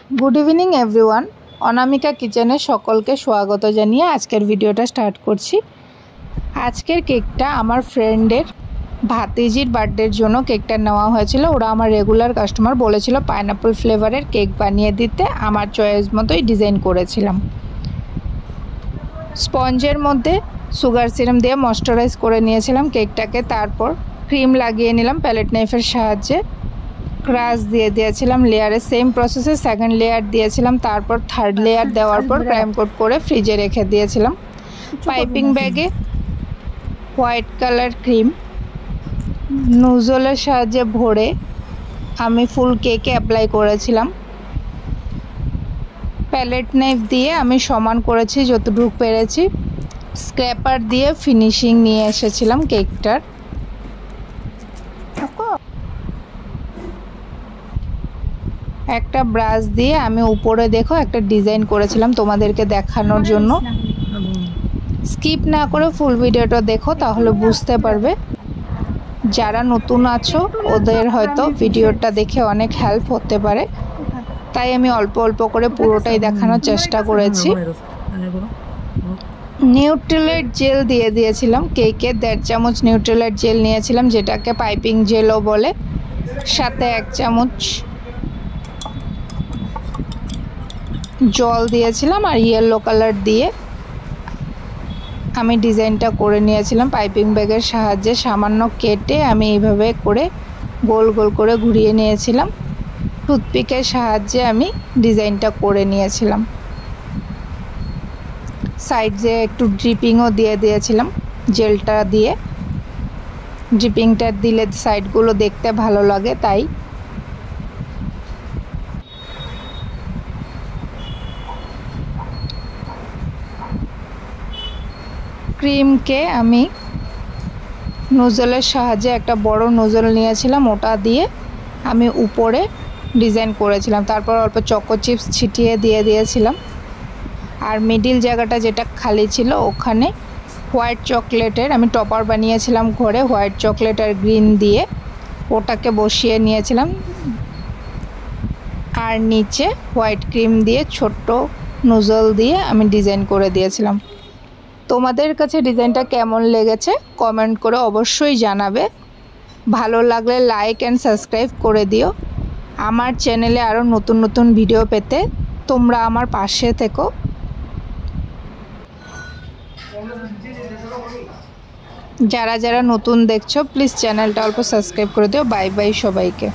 Good evening everyone Anamika किचेने सकलके स्वागत जानिए आजकेर भिडियोटा स्टार्ट करछि। आजकेर केकटा आमार फ्रेंडेर भातिजिर बार्थडेर जोन्नो केकटा नेওয়া হয়েছিল। ওরা আমার রেগুলার কাস্টমার বলেছিল পাইনাপল ফ্লেভারের কেক বানিয়ে দিতে, আমার চয়েস মতোই ডিজাইন করেছিলাম। স্পঞ্জের মধ্যে সুগার সিরাম দিয়ে ময়েশ্চারাইজ করে নিয়েছিলাম কেকটাকে, তারপর ক্রিম লাগিয়ে নিলাম প্যালেট নাইফের সাহায্যে। ক্রাশ দিয়ে দিয়েছিলাম লেয়ারে, সেম প্রসেসে সেকেন্ড লেয়ার দিয়েছিলাম, তারপর থার্ড লেয়ার দেওয়ার পর ক্রাইম কোট করে ফ্রিজে রেখে দিয়েছিলাম। পাইপিং ব্যাগে হোয়াইট কালার ক্রিম নুজলের সাহায্যে ভরে আমি ফুল কেকে অ্যাপ্লাই করেছিলাম। প্যালেট নাইফ দিয়ে আমি সমান করেছি যতটুকু পেরেছি। স্ক্র্যাপার দিয়ে ফিনিশিং নিয়ে এসেছিলাম কেকটার। একটা ব্রাশ দিয়ে আমি উপরে দেখো একটা ডিজাইন করেছিলাম তোমাদেরকে দেখানোর জন্য। স্কিপ না করে ফুল ভিডিওটা দেখো, তাহলে বুঝতে পারবে। যারা নতুন আছো ওদের হয়তো ভিডিওটা দেখে অনেক হেল্প হতে পারে, তাই আমি অল্প অল্প করে পুরোটাই দেখানোর চেষ্টা করেছি। নিউট্রিলাইট জেল দিয়ে দিয়েছিলাম কেকে, 1.5 চামচ নিউট্রিলাইট জেল নিয়েছিলাম, যেটাকে পাইপিং জেলও বলে। সাথে 1 চামচ জল দিয়েছিলাম আর ইয়েলো কালার দিয়ে আমি ডিজাইনটা করে নিয়েছিলাম। পাইপিং ব্যাগের সাহায্যে সামান্য কেটে আমি এইভাবে করে গোল গোল করে ঘুরিয়ে নিয়েছিলাম। টুথপিকের সাহায্যে আমি ডিজাইনটা করে নিয়েছিলাম। সাইডে একটু ড্রিপিংও দিয়ে দিয়েছিলাম জেলটা দিয়ে। ড্রিপিংটা দিলে সাইডগুলো দেখতে ভালো লাগে, তাই। ক্রিমকে আমি নোজলের সাহায্যে একটা বড় নোজল নিয়েছিলাম, ওটা দিয়ে আমি উপরে ডিজাইন করেছিলাম। তারপর অল্প চকো চিপস ছিটিয়ে দিয়ে দিয়েছিলাম। আর মিডিল জায়গাটা যেটা খালি ছিল ওখানে হোয়াইট চকলেটের আমি টপার বানিয়েছিলাম ঘরে, হোয়াইট চকলেট আর গ্রিন দিয়ে ওটাকে বসিয়ে নিয়েছিলাম। আর নিচে হোয়াইট ক্রিম দিয়ে ছোট্ট নোজল দিয়ে আমি ডিজাইন করে দিয়েছিলাম। তোমাদের কাছে ডিজাইনটা কেমন লেগেছে কমেন্ট করে অবশ্যই জানাবে। ভালো লাগলে লাইক অ্যান্ড সাবস্ক্রাইব করে দিও। আমার চ্যানেলে আরও নতুন নতুন ভিডিও পেতে তোমরা আমার পাশে থেকো। যারা যারা নতুন দেখছো প্লিজ চ্যানেলটা অল্প সাবস্ক্রাইব করে দিও। বাই বাই সবাইকে।